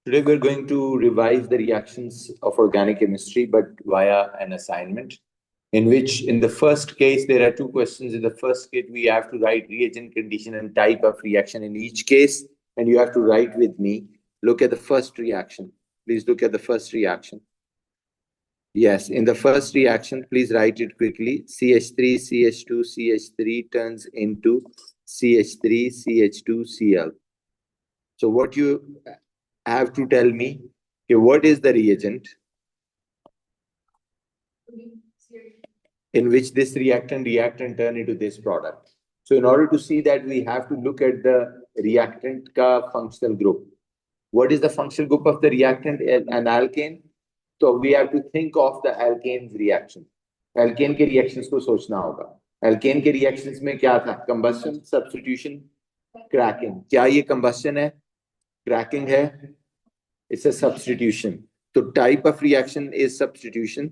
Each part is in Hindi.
Today we're going to revise the reactions of organic chemistry, but via an assignment, in which in the first case, there are two questions. In the first case, we have to write reagent condition and type of reaction in each case, and you have to write with me. Look at the first reaction. Please look at the first reaction. Yes, in the first reaction, please write it quickly. CH3, CH2, CH3 turns into CH3, CH2, Cl. So what you have to tell me, okay, what is the reagent in which this reactant turn into this product? So in order to see that, we have to look at the reactant ka functional group. What is the functional group of the reactant? An alkane. So we have to think of the alkane's reaction. Alkane के reactions को सोचना होगा. Alkane के reactions में क्या था? Combustion, substitution, cracking. क्या ये combustion है? Cracking है? It's a substitution. So type of reaction is substitution.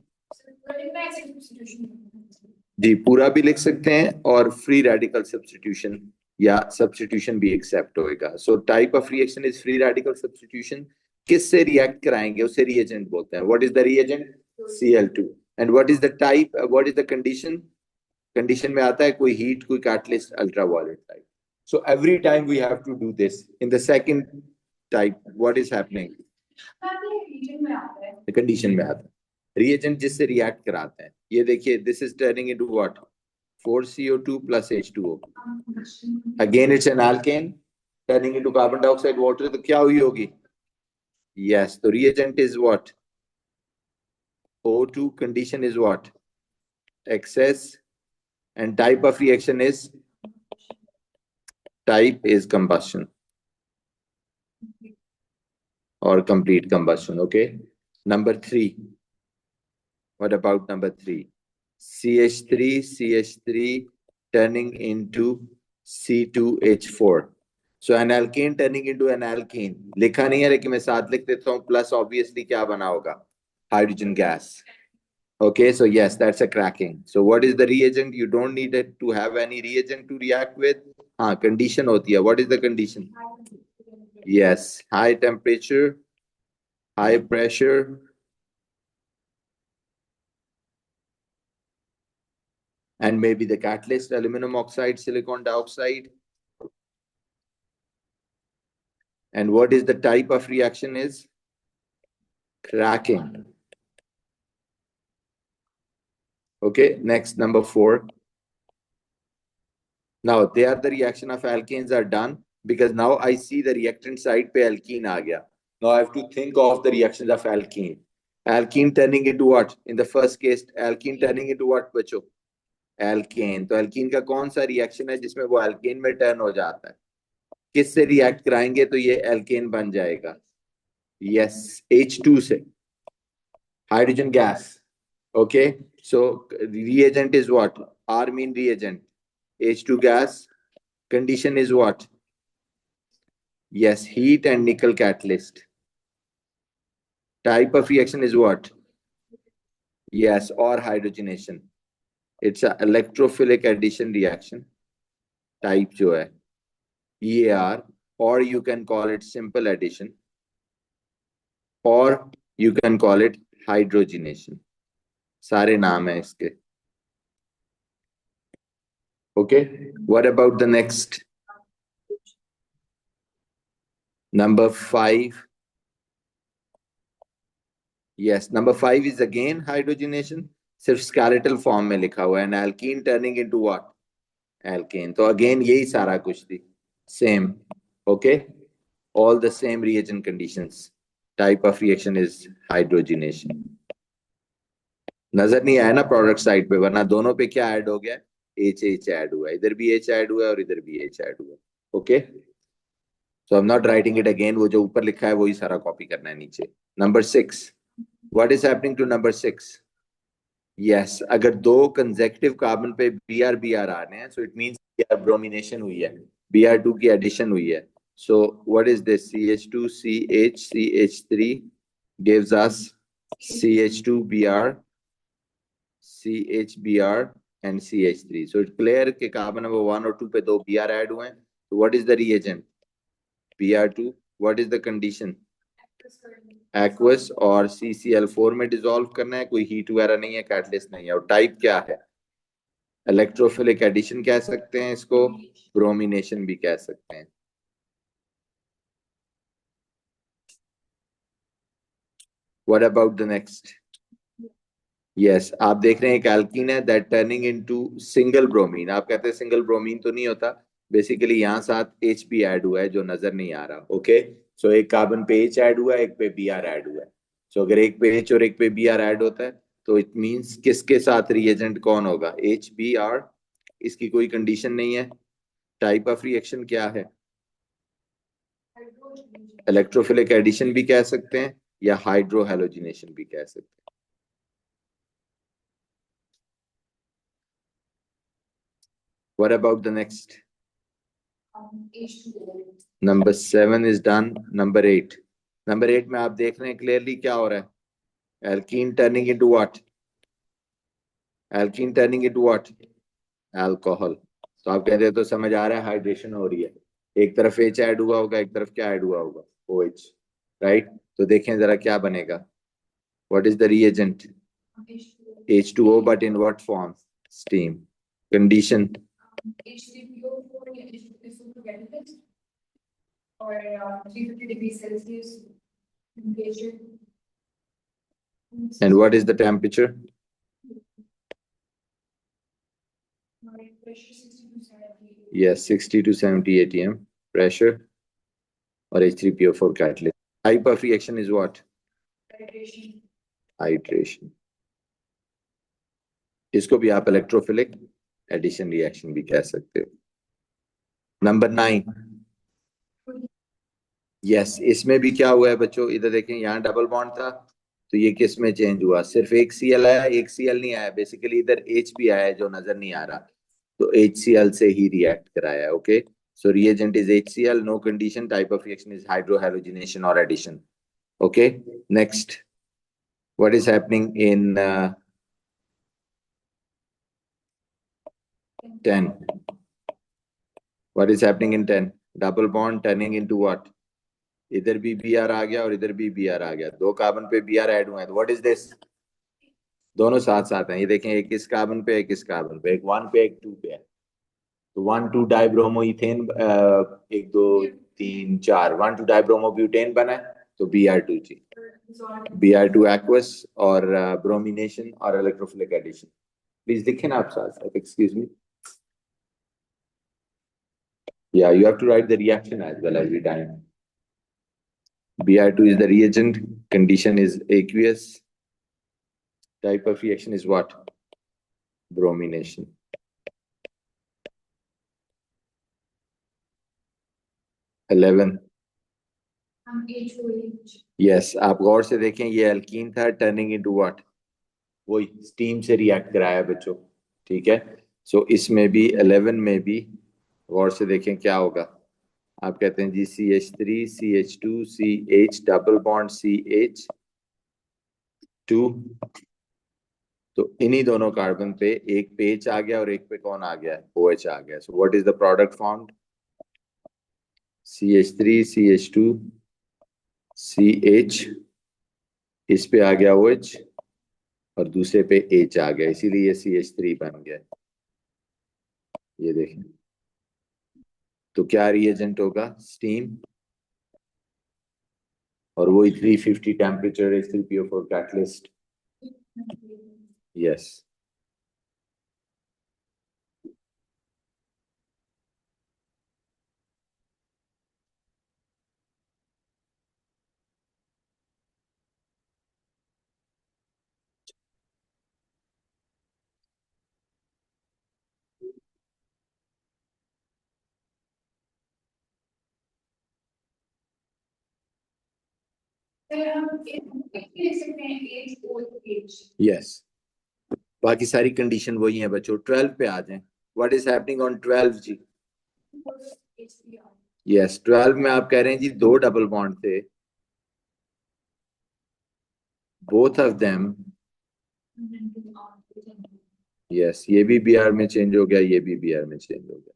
जी पूरा भी लिख सकते हैं और free radical substitution या substitution भी accept होएगा. So type of reaction is free radical substitution. किससे react कराएंगे उसे reagent बोलते हैं. What is the reagent? Cl2. And what is the type? What is the condition? Condition में आता है कोई heat, कोई catalyst, ultraviolet type. So every time we have to do this. In the second type, what is happening? The condition में आता है. Reagent जिससे react कराते हैं. ये देखिए, this is turning into what? 4CO2 plus H2O. Again, it's an alkane turning into carbon dioxide water. तो क्या हुई होगी? Yes, the reagent is what? O2. Condition is what? Excess. And type of reaction is? Type is combustion. Or complete combustion, okay? Number 3. What about number 3? CH3 turning into C2H4. So an alkane turning into an alkene. लिखा नहीं है लेकिन मैं साथ लिख देता हूँ. Plus obviously क्या बना होगा? Hydrogen gas. Okay, so yes, that's a cracking. So what is the reagent? You don't need it to have any reagent to react with. Condition होती है. What is the condition? Yes, high temperature, high pressure, and maybe the catalyst, aluminum oxide, silicon dioxide. And what is the type of reaction is? Cracking. Okay, next, number 4. Now, there the reaction of alkanes are done because now I see the reactant side pe alkene aa gaya. Now I have to think of the reactions of alkene. Alkene turning into what? In the first case, alkene turning into what, बच्चों? Alkane. तो alkene का कौन सा reaction है जिसमें वो alkane में turn हो जाता है? किससे react कराएंगे तो ये alkane बन जाएगा? Yes, H2 से. Hydrogen gas. Okay. So reagent is what? R mean reagent. H2 gas. Condition is what? Yes, heat and nickel catalyst. Type of reaction is what? Yes, or hydrogenation. It's an electrophilic addition reaction. Type जो है EAR, or you can call it simple addition, or you can call it hydrogenation. सारे नाम है इसके. Okay, what about the next? Number 5. Yes, number 5 is again hydrogenation. सिर्फ skeletal form में लिखा हुआ है. And alkene turning into what? Alkane. तो again यही सारा कुछ थी. Same. Okay, all the same reagent conditions. Type of reaction is hydrogenation. नजर नहीं आया ना प्रोडक्ट साइड पे, वरना दोनों पे क्या ऐड हो गया? H ऐड हुआ है. इधर भी H ऐड हुआ है और इधर भी H ऐड हुआ है. Okay, so I am not writing it again. वो जो ऊपर लिखा है वही सारा कॉपी करना है नीचे. Number 6. What is happening to number 6? Yes, अगर दो कंसेक्यूटिव कार्बन पे Br आ रहे हैं, so it means Br bromination हुई है, Br2 की एडिशन हुई है. So what is this? CH2 CH3 gives us CH2Br, CHBr and CH3. So it's clear कि carbon number 1 और 2 पे दो Br ऐड हुए हैं. So what is the reagent? Br2. What is the condition? Aqueous और CCl4 में डिसॉल्व करना है, कोई हीट वगैरह नहीं है, कैटलिस्ट नहीं है। और टाइप क्या है? इलेक्ट्रोफिलिक एडिशन कह सकते हैं इसको, ब्रोमिनेशन भी कह सकते हैं। What about the next? Yes, आप देख रहे हैं एक एल्कीन है that turning into single bromine. आप कहते हैं सिंगल ब्रोमीन तो नहीं होता, बेसिकली यहाँ साथ H भी ऐड हुआ है जो नजर नहीं आ रहा। ओके, सो एक कार्बन पे H ऐड हुआ है, एक पे Br ऐड हुआ है। सो अगर एक पे H और एक पे Br ऐड होता है तो इट मींस किसके साथ रिएजेंट कौन होगा? HBr। इसकी कोई कंडीशन नहीं है। टाइप ऑफ रिएक्शन क्या है? इलेक्ट्रोफिलिक एडिशन भी कह सकते हैं या हाइड्रोहेलोजिनेशन भी कह सकते हैं। What about the next? Number 7 is done. Number 8. Number 8 में आप देख रहे हैं क्लियरली क्या हो रहा है? Alkene turning into what? Alkene turning into what? Alcohol. तो आप कहते हैं तो समझ आ रहा है हाइड्रेशन हो रही है। एक तरफ H ऐड हुआ होगा, एक तरफ क्या ऐड हुआ होगा? OH, right? तो देखें जरा क्या बनेगा। What is the reagent? H2O, but in what form? Steam. Condition? or 350 degrees Celsius temperature. And what is the temperature? Pressure 60 to 70. Yes, 60 to 70 atm pressure or H3PO4 catalyst. Type of reaction is what? Hydration. Hydration. इसको भी आप इलेक्ट्रोफिलिक एडिशन रिएक्शन भी कह सकते हो। नंबर 9। यस, इसमें भी क्या हुआ है बच्चों? इधर देखें, यहाँ डबल बॉन्ड था तो ये किस में चेंज हुआ? सिर्फ एक Cl आया, एक Cl नहीं आया। बेसिकली इधर H भी आया है जो नजर नहीं आ रहा, तो HCl से ही रिएक्ट कराया। Okay, so reagent is HCl, no condition, type of reaction is hydrohalogenation or addition. Okay, next, what is happening in 10? What is happening in 10? Double bond turning into what? इधर भी Br आ गया और इधर भी Br आ गया, दो कार्बन पे Br ऐड हुए हैं, तो व्हाट इज दिस? दोनों साथ साथ हैं। ये देखें, एक इस कार्बन पे, एक इस कार्बन पे, एक 1 पे एक 2 पे है। तो 1,2 डाइब्रोमो इथेन, 1 2 3 4, 1,2 डाइब्रोमो ब्यूटेन बना है, तो Br2G, Br2 एक्वस और ब्रोमिनेशन और इलेक्ट्रोफिलिक एडिशन। प्लीज लिखें ना आप साथ, excuse me. Yeah, you have to write the reaction as well every time. Br2 is the reagent, condition is aqueous, type of reaction is what? Bromination. 11. Yes, आप गौर से देखें, ये एल्कीन था टर्निंग इनटू व्हाट? वही स्टीम से रिएक्ट कराया बच्चों, ठीक है। सो इसमें भी 11 में भी गौर से देखें क्या होगा। आप कहते हैं जी CH3 CH2 CH double bond CH2, तो इन्हीं दोनों कार्बन पे एक पे H आ गया और एक पे कौन आ गया? OH आ गया। सो what is the product formed? CH3 CH2 CH, इस पे आ गया OH और दूसरे पे H आ गया, इसीलिए CH3 बन गया। ये देखें, तो क्या रिएजेंट होगा? स्टीम, और वही 350 temperature H3PO4 catalyst. Yes, yes, बाकी सारी कंडीशन वही है बच्चों। 12 पे आ जाएं। What is happening on 12 ji? Yes, 12 में आप कह रहे हैं जी दो डबल बॉन्ड थे, बोथ ऑफ देम, यस, ये भी Br में चेंज हो गया, ये भी Br में चेंज हो गया।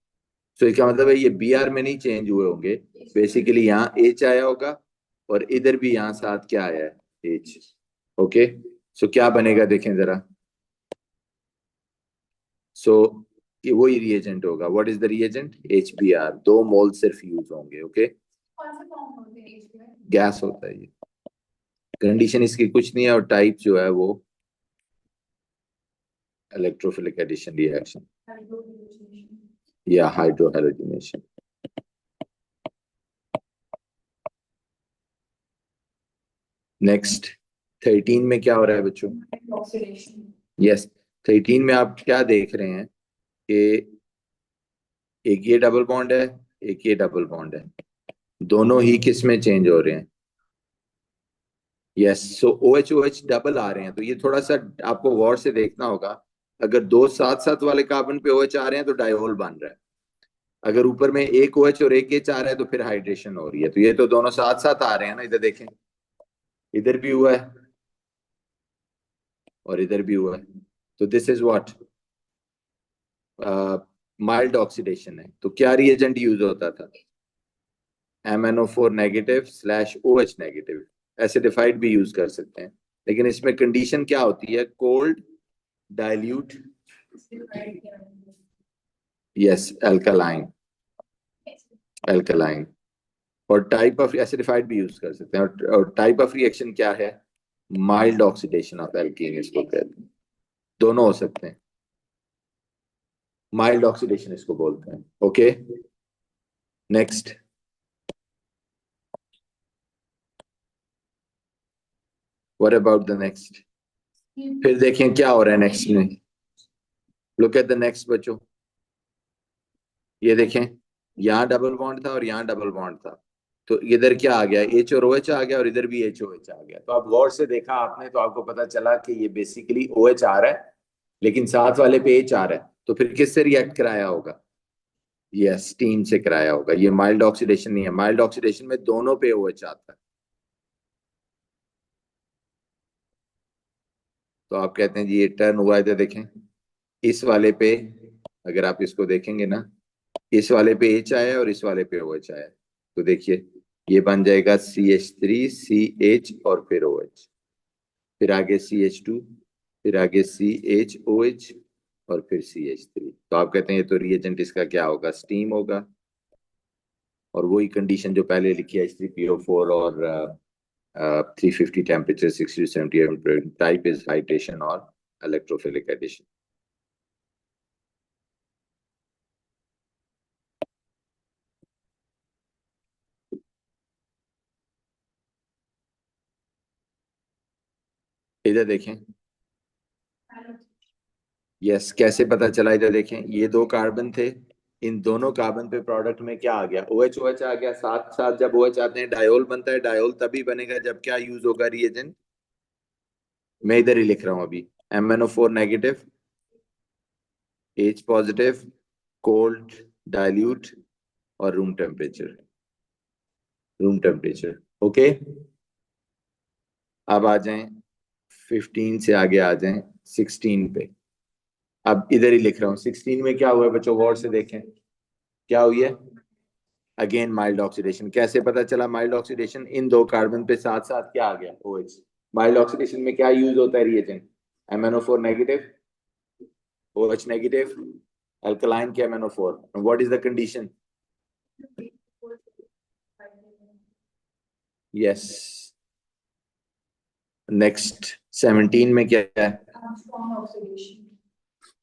सो इसका मतलब है ये Br में नहीं चेंज हुए होंगे, बेसिकली यहाँ H आया होगा और इधर भी यहाँ साथ क्या आया है H। ओके, सो क्या बनेगा देखें जरा। सो ये वही रिएजेंट होगा। What is the reagent? HBr। 2 मोल सिर्फ यूज होंगे। ओके, कौन सा फॉर्म होते हैं इसमें? गैस होता है ये। कंडीशन इसकी कुछ नहीं है, और टाइप जो है वो इलेक्ट्रोफिलिक एडिशन रिएक्शन या हाइड्रोहैलोजिनेशन। नेक्स्ट 13 में क्या हो रहा है बच्चों? ऑक्सीडेशन। यस, 13 में आप क्या देख रहे हैं कि एक ये डबल बॉन्ड है, एक ये डबल बॉन्ड है, दोनों ही किस में चेंज हो रहे हैं? यस, सो OH OH डबल आ रहे हैं। तो ये थोड़ा सा आपको गौर से देखना होगा। अगर 2 साथ साथ वाले कार्बन पे OH आ रहे हैं तो डायोल बन रहा है। अगर ऊपर में एक OH और एक H आ रहा है तो फिर हाइड्रेशन हो रही है। तो ये तो दोनों साथ साथ आ रहे हैं ना, इधर देखें, इधर भी हुआ है और इधर भी हुआ है। तो this is what mild oxidation है। तो क्या रिएजेंट यूज होता था? MnO4 negative slash OH negative. Acidified भी यूज कर सकते हैं, लेकिन इसमें कंडीशन क्या होती है? Cold, dilute, yes, alkaline, alkaline. और टाइप ऑफ एसिडिफाइड भी यूज कर सकते हैं। और टाइप ऑफ रिएक्शन क्या है? माइल्ड ऑक्सीडेशन ऑफ एल्कीन इसको कहते हैं। दोनों हो सकते हैं, माइल्ड ऑक्सीडेशन इसको बोलते हैं। Okay, next. What about the next? फिर देखें क्या हो रहा है नेक्स्ट में। लुक एट द नेक्स्ट बच्चों, ये देखें, यहाँ डबल बॉन्ड था और यहाँ डबल बॉन्ड था। तो इधर क्या आ गया? H और OH आ गया, और इधर भी H OH आ गया। तो आप गौर से देखा आपने तो आपको पता चला कि ये बेसिकली OH आ रहा है, लेकिन साथ वाले पे H आ रहा है। तो फिर किससे रिएक्ट कराया होगा? ये स्टीम से कराया होगा। ये माइल्ड ऑक्सीडेशन नहीं है। माइल्ड ऑक्सीडेशन में दोनों पे OH आता है। तो आप कहते हैं जी ये टर्न हुआ है। तो देखें इस वाले पे, अगर आप इसको देखेंगे ना, इस वाले पे H आया है और इस वाले पे OH आया है। तो देखिए ये बन जाएगा CH3 CH और फिर OH, फिर आगे CH2, फिर आगे CHOH और फिर CH3। तो आप कहते हैं ये तो रिएजेंट इसका क्या होगा? स्टीम होगा। और वही कंडीशन जो पहले लिखी है H3PO4 और 350 temperature 60 to 70 type is hydration और इलेक्ट्रोफिलिक एडिशन। इधर देखें, यस, कैसे पता चला? इधर देखें, ये 2 कार्बन थे, इन दोनों कार्बन पे प्रोडक्ट में क्या आ गया? OH OH आ गया। साथ साथ जब OH आते हैं डायोल बनता है। डायोल तभी बनेगा जब क्या यूज होगा रिएजेंट? मैं इधर ही लिख रहा हूं अभी। MnO4 negative, H positive, cold, dilute और room temperature. Room temperature. Okay, अब आ जाएं 15 से आगे आ जाएं 16 पे। अब इधर ही लिख रहा हूँ। 16 में क्या हुआ है बच्चों? गौर से देखें क्या हुई है। Again mild oxidation. कैसे पता चला माइल्ड ऑक्सीडेशन? इन 2 कार्बन पे साथ साथ क्या आ गया? OH। माइल्ड ऑक्सीडेशन में क्या यूज होता है reagent? MnO4 negative, OH negative, alkaline के MnO4। What is the condition? Yes, next 17 में क्या है? Strong oxidation.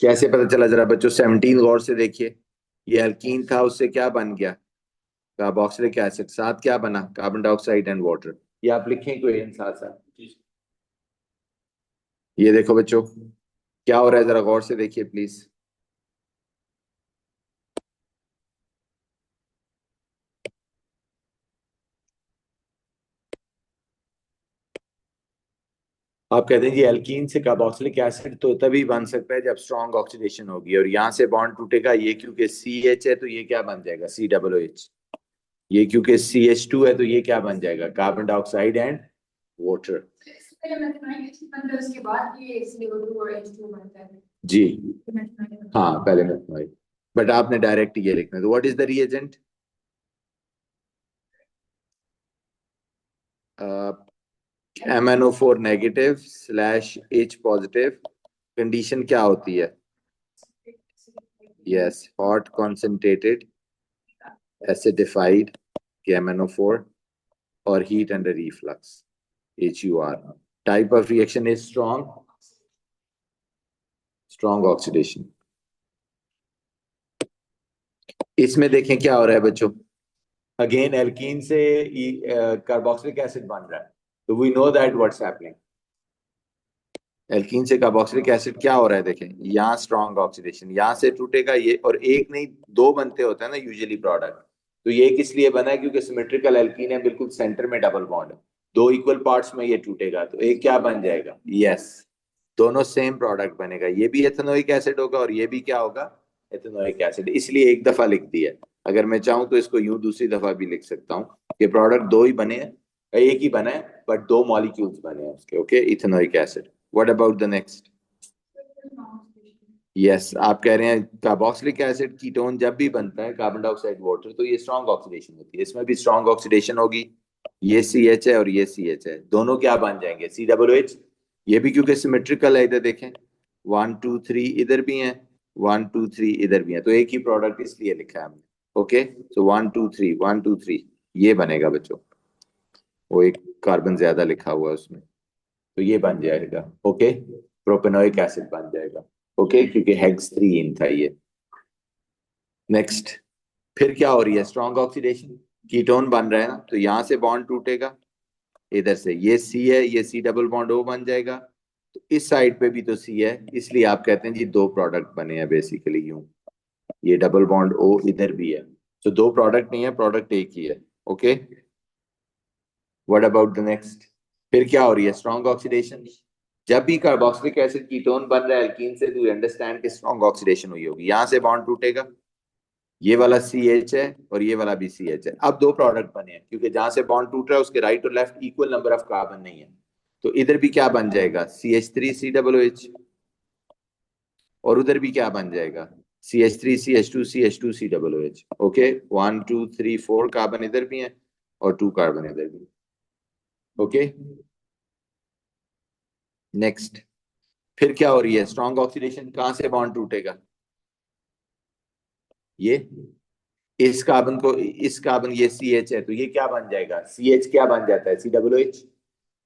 कैसे पता चला जरा बच्चों? 17 गौर से देखिए। ये अल्कीन था, उससे क्या बन गया? Carboxylic acid. साथ क्या बना? Carbon dioxide and water. ये आप लिखें इक्वेशन साथ साथ। ये देखो बच्चों क्या हो रहा है, जरा गौर से देखिए प्लीज। आप कहते हैं जी एल्कीन से कार्बोक्सिलिक एसिड तो तभी बन सकता है जब स्ट्रॉन्ग ऑक्सीडेशन होगी, और यहाँ से बॉन्ड टूटेगा। ये क्योंकि CH है तो ये क्या बन जाएगा? COOH। ये क्योंकि CH2 है तो ये क्या बन जाएगा? Carbon dioxide and water. पहले मैथमेटिक्स बनता है, उसके बाद ये CO2 और H2 बनता है। जी हाँ, पहले में, बट आपने डायरेक्ट ये लिखना है। तो what is the reagent? MnO4 negative slash H positive, condition क्या होती है? Yes, hot concentrated acidified MnO4 और heat under reflux HUR. Type of reaction is strong oxidation. इसमें देखें क्या हो रहा है बच्चों, अगेन एल्कीन से कार्बोक्सिलिक एसिड बन रहा है, तो we know that what's happening. Alkene से कार्बोक्सिलिक एसिड क्या हो रहा है, देखें यहाँ स्ट्रॉन्ग ऑक्सीडेशन, यहाँ से टूटेगा ये, और एक नहीं दो बनते होते हैं ना यूजुअली प्रोडक्ट, तो ये किस लिए बना है, क्योंकि सिमेट्रिकल एल्कीन है, बिल्कुल सेंटर में डबल बॉन्ड है, दो इक्वल पार्ट्स में ये टूटेगा, तो एक क्या बन जाएगा, यस, दोनों सेम प्रोडक्ट बनेगा, ये भी एथेनोइक एसिड होगा और ये भी क्या होगा, एथेनोइक एसिड, इसलिए एक दफा लिख दिया। अगर मैं चाहूं तो इसको यूं दूसरी दफा भी लिख सकता हूँ, ये प्रोडक्ट दो ही बने हैं, एक ही बना है बट दो मॉलिक्यूल्स बने हैं उसके, okay, ethanoic acid. What about the next? Yes, आप कह रहे हैं कार्बोक्सिलिक एसिड कीटोन जब भी बनता है कार्बन डाइऑक्साइड वाटर, तो ये स्ट्रॉन्ग ऑक्सीडेशन होती है, इसमें भी स्ट्रॉन्ग ऑक्सीडेशन होगी, ये CH है और ये CH है, दोनों क्या बन जाएंगे, COOH, ये भी क्योंकि सिमेट्रिकल है, इधर देखें 1 2 3 इधर भी है, 1 2 3 इधर भी है, तो एक ही प्रोडक्ट इसलिए लिखा है हमने, ओके, सो 1 2 3 1 2 3 ये बनेगा बच्चों, वो एक कार्बन ज्यादा लिखा हुआ है उसमें, तो ये बन जाएगा, ओके, प्रोपेनोइक एसिड बन जाएगा, ओके, क्योंकि हेक्स 3 था ये। नेक्स्ट, फिर क्या हो रही है, स्ट्रॉन्ग ऑक्सीडेशन, कीटोन बन रहा है ना, तो यहां से बॉन्ड टूटेगा, इधर से ये C है, ये C डबल बॉन्ड O बन जाएगा, तो इस साइड पे भी तो C है, इसलिए आप कहते हैं जी दो प्रोडक्ट बने हैं बेसिकली, यूं ये डबल बॉन्ड O इधर भी है, तो दो प्रोडक्ट नहीं है, प्रोडक्ट एक ही है, okay. What about the next? फिर क्या हो रही है, स्ट्रॉन्ग ऑक्सीडेशन, जब भी कार्बोक्सिलिक एसिड कीटोन बन रहा है एल्कीन से, तो अंडरस्टैंड कि स्ट्रॉन्ग ऑक्सीडेशन हुई होगी, यहां से बॉन्ड टूटेगा, ये वाला CH है और ये वाला भी CH है, अब दो प्रोडक्ट बने हैं, क्योंकि जहां से बॉन्ड टूट रहा है उसके राइट और left equal number of carbon नहीं है, तो इधर भी क्या बन जाएगा, CH3COOH, और उधर भी क्या बन जाएगा, CH3CH2CH2COOH, ओके, 1 2 3 4 कार्बन इधर भी है और 2 कार्बन इधर भी, ओके। नेक्स्ट, फिर क्या हो रही है, स्ट्रॉन्ग ऑक्सीडेशन, कहां से बॉन्ड टूटेगा, ये इस कार्बन ये CH है, तो ये क्या बन जाएगा, CH क्या बन जाता है, COOH,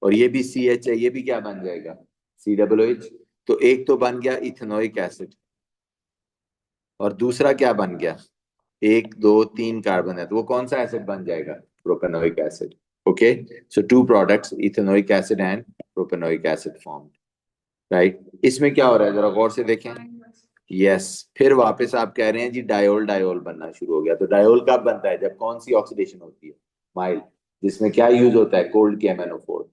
और ये भी CH है, ये भी क्या बन जाएगा, COOH, तो एक तो बन गया इथेनोइक एसिड, और दूसरा क्या बन गया, एक दो तीन कार्बन है, तो वो कौन सा एसिड बन जाएगा, propanoic acid, okay, so two products ethanoic acid and propanoic acid formed, right. इसमें क्या हो रहा है, जरा गौर से देखें, यस, फिर वापस आप कह रहे हैं जी डायोल डायोल बनना शुरू हो गया, तो डायोल कब बनता है, जब कौन सी ऑक्सीडेशन होती है, माइल्ड, जिसमें क्या यूज होता है, कोल्ड के MnO4,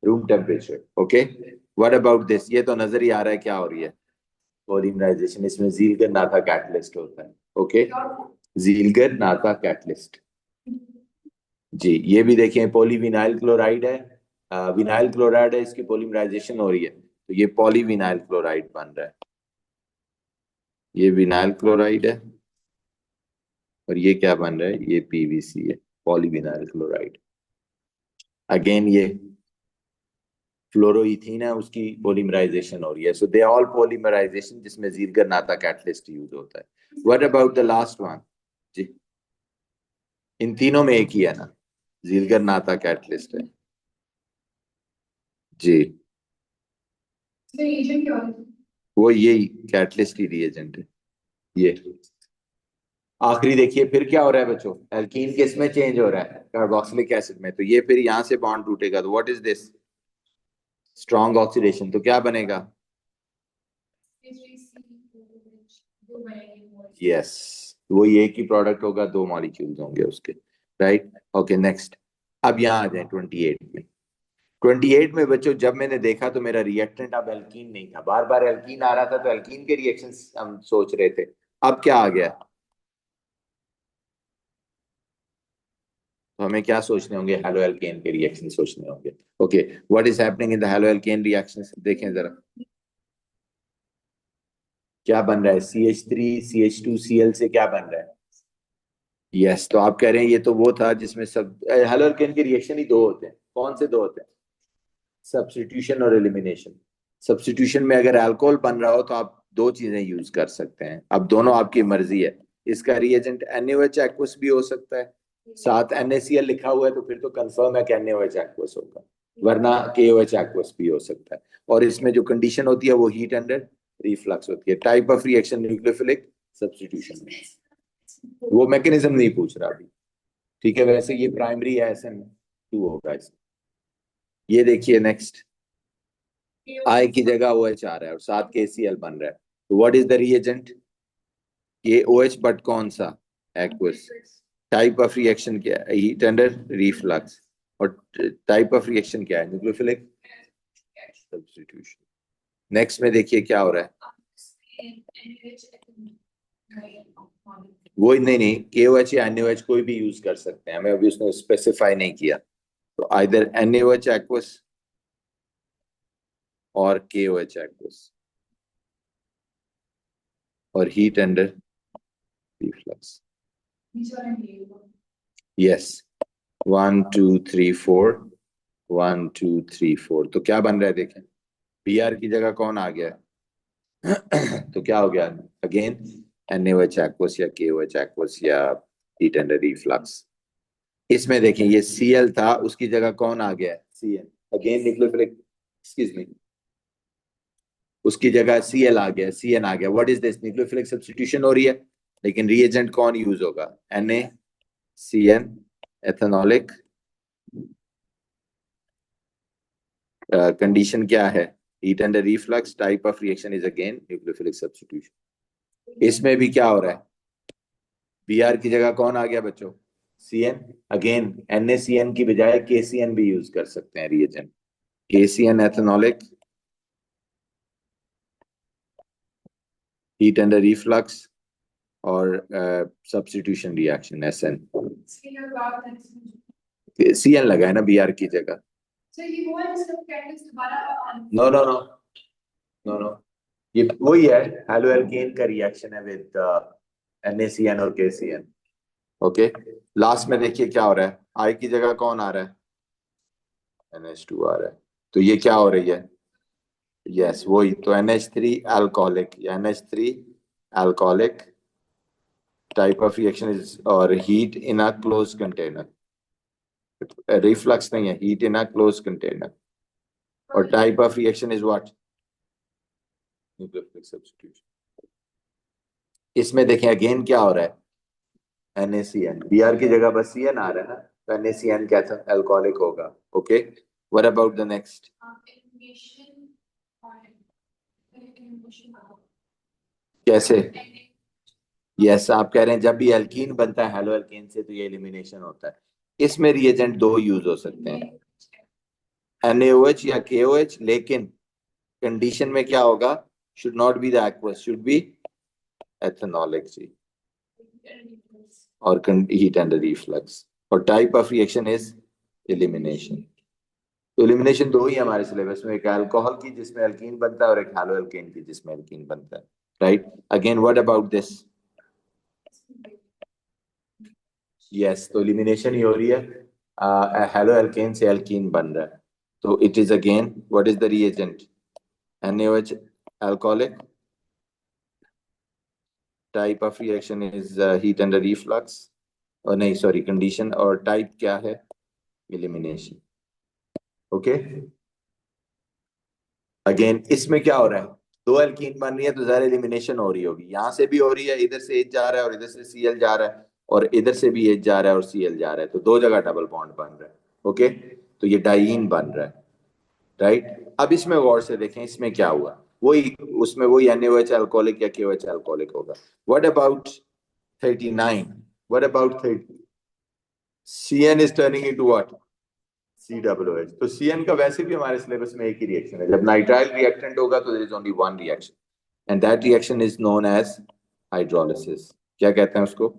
room temperature, okay. What about this, ये तो नजर ही आ रहा है क्या हो रही है, पॉलीमराइजेशन, इसमें जीलगर नाथा कैटलिस्ट होता है, ओके, जीलगर नाथा कैटलिस्ट, जी, ये भी देखें पॉलीविनाइल क्लोराइड है, विनाइल क्लोराइड है, इसकी पॉलीमराइजेशन हो रही है, तो ये पॉलीविनाइल क्लोराइड बन रहा है, ये विनाइल क्लोराइड है और ये क्या बन रहा है, ये PVC है, पॉलीविनाइल क्लोराइड, अगेन ये फ्लोरोइथीन है, उसकी पॉलीमराइजेशन हो रही है, सो दे ऑल पॉलीमराइजेशन जिसमें जीलगर नाथा कैटलिस्ट यूज होता है। What about the last one जी, इन तीनों में एक ही है ना, जीलगर नाथा कैटलिस्ट है जी, वो यही कैटलिस्ट ही रिएजेंट है ये। आखिरी देखिए फिर क्या हो रहा है बच्चों, एल्कीन किस में चेंज हो रहा है, कार्बोक्सिलिक एसिड में, तो ये फिर यहां से बॉन्ड टूटेगा, तो what is this, strong oxidation, तो क्या बनेगा, यस, वो एक ही प्रोडक्ट होगा, दो मॉलिक्यूल्स होंगे उसके, राइट, ओके। नेक्स्ट, अब यहाँ आ जाए 28 में, 28 में बच्चों जब मैंने देखा तो मेरा रिएक्टेंट अब एल्कीन नहीं था, बार बार एल्कीन आ रहा था, तो एल्कीन के रिएक्शंस हम सोच रहे थे, अब क्या आ गया, तो हमें क्या सोचने होंगे, हेलो एल्केन के रिएक्शन सोचने होंगे, okay. What is happening in the halo alkane reactions, देखें जरा क्या बन रहा है, CH3CH2Cl से क्या बन रहा है, यस, तो आप कह रहे हैं ये तो वो था जिसमें सब हेलो एल्केन के रिएक्शन ही दो होते हैं, कौन से दो होते हैं? सब्स्टिट्यूशन और एलिमिनेशन। सब्स्टिट्यूशन में अगर अल्कोहल बन रहा हो तो आप दो चीजें यूज कर सकते हैं, अब दोनों आपकी मर्जी है। इसका रिएजेंट NaOH aqueous भी हो सकता है, साथ NaCl लिखा हुआ है तो फिर तो कंफर्म है कि NaOH aqueous होगा, वरना KOH aqueous भी हो सकता है। और इसमें जो कंडीशन होती है वो हीट अंडर रिफ्लक्स होती है। Type of reaction nucleophilic substitution में, वो मैकेनिज्म नहीं पूछ रहा अभी, ठीक है। वैसे ये प्राइमरी है, SN2 होगा इसमें। ये देखिए नेक्स्ट, I की जगह OH आ रहा है और साथ KCl बन रहा है, तो व्हाट इज द रिएजेंट? ये OH बट कौन सा? एक्वस। टाइप ऑफ रिएक्शन क्या है? Heat under reflux. और टाइप ऑफ रिएक्शन क्या है? Nucleophilic substitution. नेक्स्ट में देखिए क्या हो रहा है, वो नहीं KOH या NaOH कोई भी यूज कर सकते हैं, हमें अभी उसने स्पेसिफाई नहीं किया। तो आइदर NaOH aqueous और KOH aqueous और हीट अंडर रिफ्लक्स। यस, 1 2 3 4, 1 2 3 4। तो क्या बन रहा है देखें, Br की जगह कौन आ गया है? तो क्या हो गया अगेन? NaOH aqueous या KOH aqueous या हीट अंडर रिफ्लक्स। इसमें देखें ये Cl था, उसकी जगह कौन आ गया है? Cn। Again nucleophilic, excuse me, उसकी जगह Cl आ गया, Cn आ गया। What is this? Nucleophilic substitution हो रही है, लेकिन रिएजेंट कौन यूज होगा? NaCN ethanolic. कंडीशन क्या है? Heat under reflux. Type of reaction is again nucleophilic substitution. इसमें भी क्या हो रहा है? Br की जगह कौन आ गया बच्चों? Cn। अगेन NaCN की बजाय KCN भी यूज कर सकते हैं reagent. KCN ethanolic, heat under reflux और सब्स्टिट्यूशन रिएक्शन SN। CN लगा है ना Br की जगह। No no no no no, ये वही है, हेलो एल्केन का रिएक्शन है विद NaCN और KCN। ओके, लास्ट में देखिए क्या हो रहा है, I की जगह कौन आ रहा है? NH2 आ रहा है, तो ये क्या हो रही है? यस वही तो, NH3 अल्कोहलिक या NH3 alcoholic. Type of reaction is और heat in a close container, reflux नहीं है, heat in a close container. और type of reaction is what? Nucleophilic substitution. इसमें देखें अगेन क्या हो रहा है, NaCN, Br की जगह बस Cn आ रहा है ना, तो NaCN क्या था? अल्कोहलिक होगा। Okay, what about the next? कैसे? यस, आप कह रहे हैं जब भी एल्कीन बनता है हेलो एल्केन से तो ये एलिमिनेशन होता है। इसमें रिएजेंट दो यूज हो सकते हैं, NaOH या KOH, लेकिन कंडीशन में क्या होगा? Should not be the aqueous, should be ethanolic जी, और हीट अंडर रिफ्लक्स। और type of reaction is elimination. तो एलिमिनेशन दो ही है हमारे सिलेबस में, एक अल्कोहल की जिसमें एल्कीन बनता है और एक हैलो एल्केन की जिसमें एल्कीन बनता है, right? Again what about this? Yes, तो एलिमिनेशन ही हो रही है, हैलो एल्केन से एल्कीन बन रहा है, तो it is again what is the reagent? NaOH alcoholic, type of reaction is heat under reflux, और नहीं सॉरी कंडीशन, और टाइप क्या है? एलिमिनेशन। ओके, अगेन इसमें क्या हो रहा है, दो एल्कीन बन रही है तो ज़ाहिर एलिमिनेशन हो रही होगी, यहां से भी हो रही है, इधर से H जा रहा है और इधर से Cl जा रहा है, और इधर से भी H जा रहा है और Cl जा रहा है, तो दो जगह डबल बॉन्ड बन रहा है। ओके, तो ये डाइईन बन रहा है, राइट? अब इसमें गौर से देखें इसमें क्या हुआ, वही उसमें वही NaOH अल्कोहलिक या KOH अल्कोहलिक होगा। What about 39? What about 30? Cn is turning into what? COOH। तो Cn का वैसे भी हमारे सिलेबस में एक ही रिएक्शन है, जब नाइट्राइल रिएक्टेंट होगा तो there is only one reaction and that reaction is known as hydrolysis. क्या कहते हैं उसको?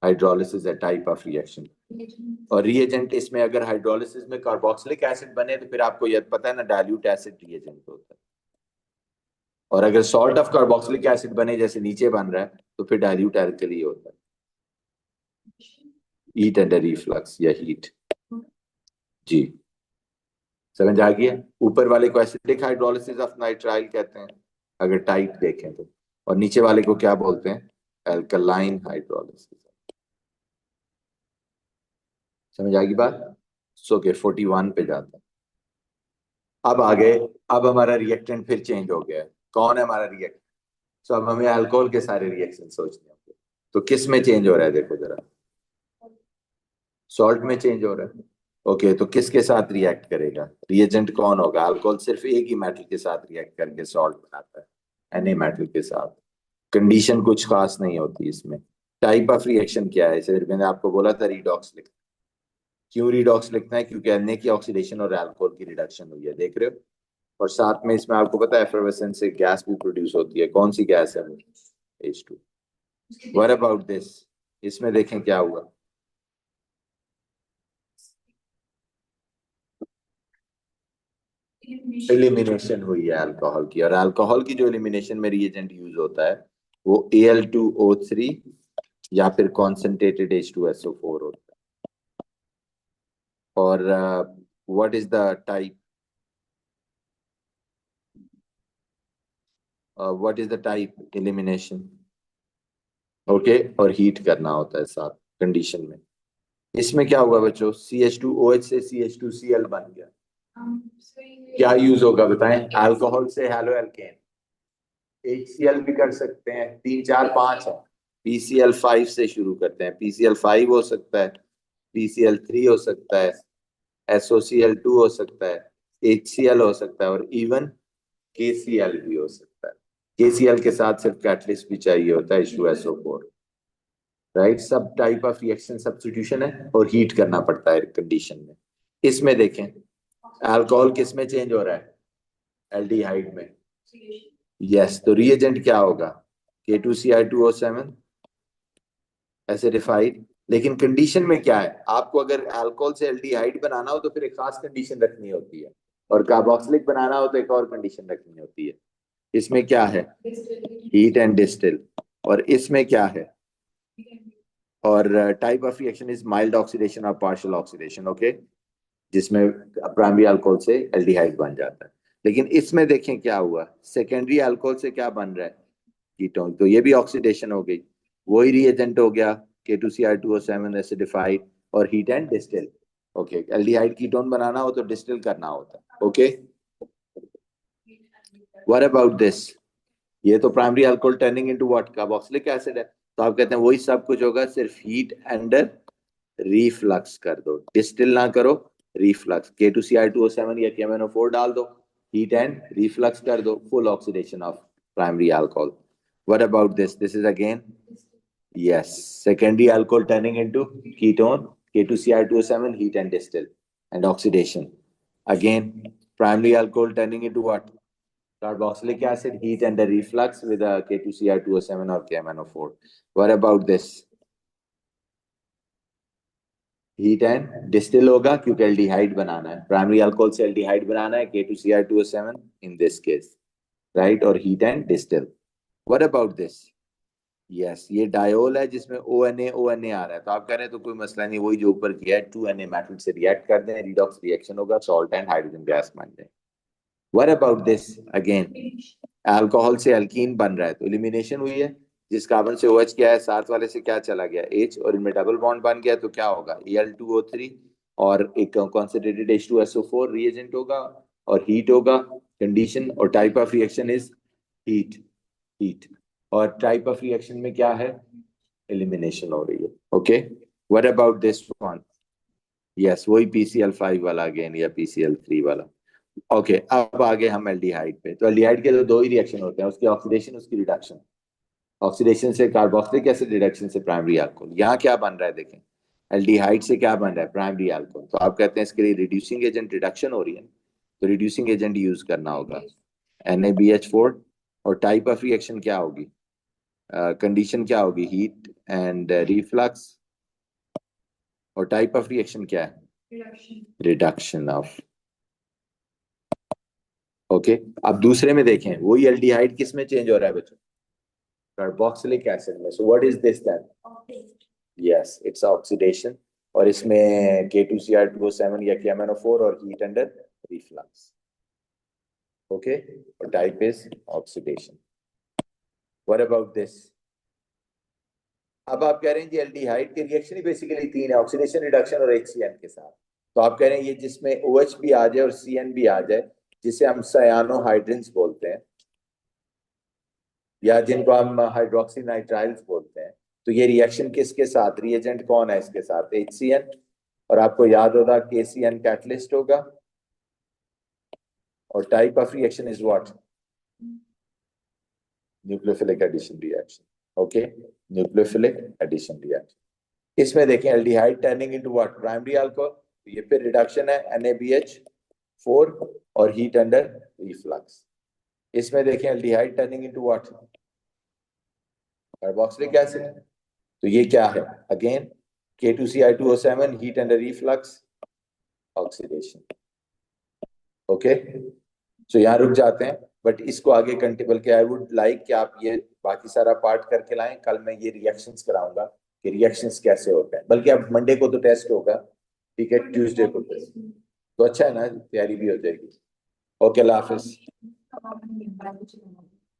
हाइड्रोलिसिस है टाइप ऑफ रिएक्शन। और रिएजेंट इसमें अगर हाइड्रोलिसिस में कार्बोक्सिलिक एसिड बने तो फिर आपको यह पता है ना, डाइल्यूट एसिड रिएजेंट होता है, और अगर सॉल्ट ऑफ कार्बोक्सिलिक एसिड बने जैसे नीचे बन रहा है तो फिर डाइल्यूट एल्कली होता है। हीट अंडर रिफ्लक्स या हीट। जी समझ आ गया। ऊपर वाले को एसिडिक हाइड्रोलिसिस ऑफ नाइट्राइल कहते हैं अगर टाइप देखें तो, और नीचे वाले को क्या बोलते हैं, एल्कलाइन हाइड्रोलिसिस। समझ आ गई बात। सो के 41 पे जाते हैं। अब आगे, अब हमारा रिएक्टेंट फिर चेंज हो गया है। कौन है हमारा रिएक्टेंट? सो अब हमें अल्कोहल के सारे रिएक्शन सोचने होंगे। तो किस में चेंज हो रहा है देखो जरा, सॉल्ट में चेंज हो रहा है। ओके तो किसके साथ रिएक्ट करेगा, रिएजेंट कौन होगा? अल्कोहल सिर्फ एक ही मेटल के साथ रिएक्ट करके सॉल्ट बनाता है, Na मेटल के साथ। कंडीशन कुछ खास नहीं होती इसमें। टाइप ऑफ रिएक्शन क्या है, इसे मैंने आपको बोला था रिडॉक्स लिखना। क्यों रिडॉक्स लिखना है? क्योंकि Na की ऑक्सीडेशन और अल्कोहल की रिडक्शन हुई है, देख रहे हो। और साथ में इसमें आपको पता है एफरवेसेंस से गैस भी प्रोड्यूस होती है। कौन सी गैस है वो? H2। व्हाट अबाउट दिस, इसमें देखें क्या हुआ। एलिमिनेशन हुई है अल्कोहल की, और अल्कोहल की जो एलिमिनेशन में रिएजेंट यूज होता है वो Al2O3 या फिर कॉन्सेंट्रेटेड H2SO4 होता है। और what is the type, what is the type elimination. Okay और हीट करना होता है साथ कंडीशन में। इसमें क्या हुआ बच्चों, CH2OH से CH2Cl बन गया। क्या यूज होगा बताएं, अल्कोहल से हेलो एल्केन, HCl भी कर सकते हैं, 3 4 5 है। PCl5 से शुरू करते हैं, PCl5 हो सकता है, PCl3 हो सकता है, SOCl2 हो सकता है, HCl हो सकता है, और इवन KCl भी हो सकता है। KCl के साथ सिर्फ कैटलिस्ट भी चाहिए होता है, H2SO4। राइट, सब टाइप ऑफ रिएक्शन सब्स्टिट्यूशन है और हीट करना पड़ता है कंडीशन में। इसमें देखें अल्कोहल किस में चेंज हो रहा है, एल्डिहाइड में। यस तो रिएजेंट क्या होगा, K2Cl2O7 एसिडिफाइड। लेकिन कंडीशन में क्या है, आपको अगर अल्कोहल से एल्डिहाइड बनाना हो तो फिर एक खास कंडीशन रखनी होती है, और कार्बोक्सिलिक बनाना हो तो एक और कंडीशन रखनी होती है। इसमें क्या है, हीट एंड डिस्टिल। और इसमें क्या है, और type of reaction is mild oxidation और पार्शियल ऑक्सीडेशन। ओके, जिसमें प्राइमरी अल्कोहल से एल्डिहाइड बन जाता है। लेकिन इसमें देखें क्या हुआ, सेकेंडरी अल्कोहल से क्या बन रहा है, कीटोन। तो ये भी ऑक्सीडेशन हो गई, वही रिएजेंट हो गया K2Cr2O7 एसिडिफाइड और heat and distil. Okay, aldehyde ketone बनाना हो तो डिस्टिल करना होता है। ओके व्हाट अबाउट दिस, ये तो primary alcohol turning into what, carboxylic acid है। तो आप कहते हैं वही सब कुछ होगा, सिर्फ हीट एंड रीफ्लक्स कर दो, डिस्टिल ना करो, रीफ्लक्स। K2Cr2O7 या KMnO4 डाल दो, हीट एंड रीफ्लक्स कर दो, full oxidation of primary alcohol. What about this, this is again yes secondary alcohol turning into ketone, K2Cr2O7 heat and distill and oxidation. Again primary alcohol turning into what, carboxylic acid, heat and the reflux with a K2Cr2O7 or KMnO4. What about this, heat and distil होगा क्योंकि एल्डिहाइड बनाना है, प्राइमरी अल्कोहल से एल्डिहाइड बनाना है, K2Cr2O7 in this case, right, और heat and distil. What about this, yes ये डायोल है जिसमें ONA आ रहा है। तो आप कह रहे हैं तो कोई मसला नहीं, वही जो ऊपर किया है, 2Na मेटल से रिएक्ट कर दें, रिडॉक्स रिएक्शन होगा, सॉल्ट एंड हाइड्रोजन गैस बन जाए। What about this, again alcohol से अल्कीन बन रहा है तो एलिमिनेशन हुई है, जिस कार्बन से OH किया है साथ वाले से क्या चला गया, H, और इनमें डबल बॉन्ड बन गया तो क्या होगा, Al2O3 और एक कॉन्सेंट्रेटेड H2SO4 रिएजेंट होगा और हीट होगा कंडीशन, और type of reaction is heat, heat. और टाइप ऑफ रिएक्शन में क्या है, एलिमिनेशन हो रही है। Okay what about this one, yes वही PCl5 वाला अगेन या PCl3 वाला। ओके अब आगे हम एल्डिहाइड पे। तो एल्डिहाइड के तो दो ही रिएक्शन होते हैं, उसकी ऑक्सीडेशन, उसकी रिडक्शन। ऑक्सीडेशन से कार्बोक्सिलिक एसिड, रिडक्शन से प्राइमरी अल्कोहल। यहाँ क्या बन रहा है देखें, एल्डिहाइड से क्या बन रहा है, प्राइमरी अल्कोहल। तो आप कहते हैं इसके लिए रिड्यूसिंग एजेंट रिडक्शन हो रही है, तो रिड्यूसिंग एजेंट यूज करना होगा NaBH4। और टाइप ऑफ रिएक्शन क्या होगी, कंडीशन क्या होगी, हीट एंड रिफ्लक्स। और टाइप ऑफ रिएक्शन क्या है, रिडक्शन ऑफ। ओके अब दूसरे में देखें, वही एल्डिहाइड किस में चेंज हो रहा है बच्चों, कार्बोक्सिलिक एसिड में। So what is this then, yes it's oxidation, और इसमें K2Cr2O7 या KMnO4 और हीट अंडर रिफ्लक्स। ओके, और type is oxidation. What about this? अब आप कह रहे हैं जी एल्डिहाइड की रिएक्शन ही बेसिकली तीन है, ऑक्सीडेशन, रिडक्शन और HCN के साथ। तो आप कह रहे हैं ये जिसमें OH भी आ जाए और CN भी आ जाए, जिसे हम सायानोहाइड्रिन्स बोलते हैं या जिनको हम हाइड्रोक्सी नाइट्राइल्स बोलते हैं, तो ये रिएक्शन किसके साथ, रिएजेंट कौन है इसके साथ? HCN, और आपको याद होगा KCN कैटलिस्ट होगा, और type of reaction is what? Nucleophilic addition reaction. Okay, nucleophilic addition reaction. इसमें देखें aldehyde turning into what? Primary alcohol, ये फिर रिडक्शन है NaBH4 और हीट अंडर रिफ्लक्स। इसमें देखें aldehyde turning into what? Carboxylic acid. तो ये क्या है? Again K2Cl2O7, heat under reflux, oxidation. Okay, so यहाँ रुक जाते हैं, बट इसको आगे कंटिन्यू, बल्कि आई वुड लाइक कि आप ये बाकी सारा पार्ट करके लाएं। कल मैं ये रिएक्शंस कराऊंगा कि रिएक्शंस कैसे होते हैं, बल्कि अब मंडे को तो टेस्ट होगा, ठीक है, ट्यूसडे को टेस्ट, तो अच्छा है ना, तैयारी भी हो जाएगी। ओके, अल्लाह हाफिज।